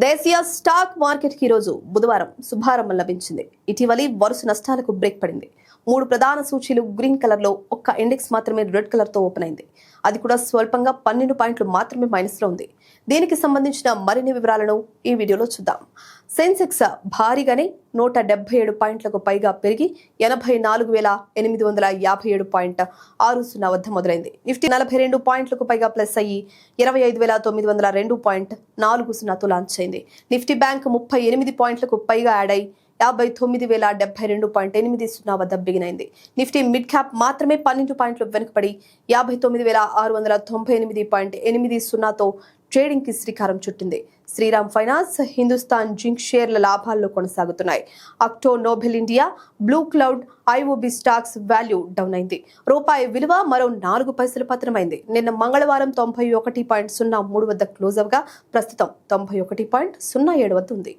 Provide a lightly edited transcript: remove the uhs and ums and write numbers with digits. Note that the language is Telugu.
దేశీయ స్టాక్ మార్కెట్ కి రోజు బుధవారం శుభారంభం లభించింది. ఇటీవలి వరుస నష్టాలకు బ్రేక్ పడింది. 3 ప్రధాన సూచీలు గ్రీన్ కలర్ లో, ఒక్క ఇండెక్స్ మాత్రమే రెడ్ కలర్ తో ఓపెన్ అయింది. అది కూడా స్వల్పంగా 12 పాయింట్లు మాత్రమే మైనస్ లో ఉంది. దీనికి సంబంధించిన మరిన్ని వివరాలను ఈ వీడియోలో చూద్దాం. సెన్సెక్స్ భారీగానే 177 పాయింట్లకు పైగా పెరిగి 84,857.60 వద్ద మొదలైంది. నిఫ్టీ 42 పాయింట్లకు పైగా ప్లస్ అయ్యి 25,902.40తో లాంచ్ అయింది. నిఫ్టీ బ్యాంక్ 38 పాయింట్లకు పైగా యాడ్ అయి 59,072.80 వద్ద బిగినైంది. నిఫ్టీ మిడ్ క్యాప్ మాత్రమే 12 పాయింట్లు వెనుకబడి 59,698.80తో ట్రేడింగ్ కి శ్రీకారం చుట్టింది. శ్రీరామ్ ఫైనాన్స్, హిందుస్థాన్ జింక్ షేర్ల లాభాల్లో కొనసాగుతున్నాయి. Akzo Nobel India, blue cloud, IOB stocks value down అయింది. రూపాయి విలువ మరో 4 పైసలు పతనమైంది. నిన్న మంగళవారం 91.03 వద్ద క్లోజ్ అవగా ప్రస్తుతం 91.07 వద్ద ఉంది.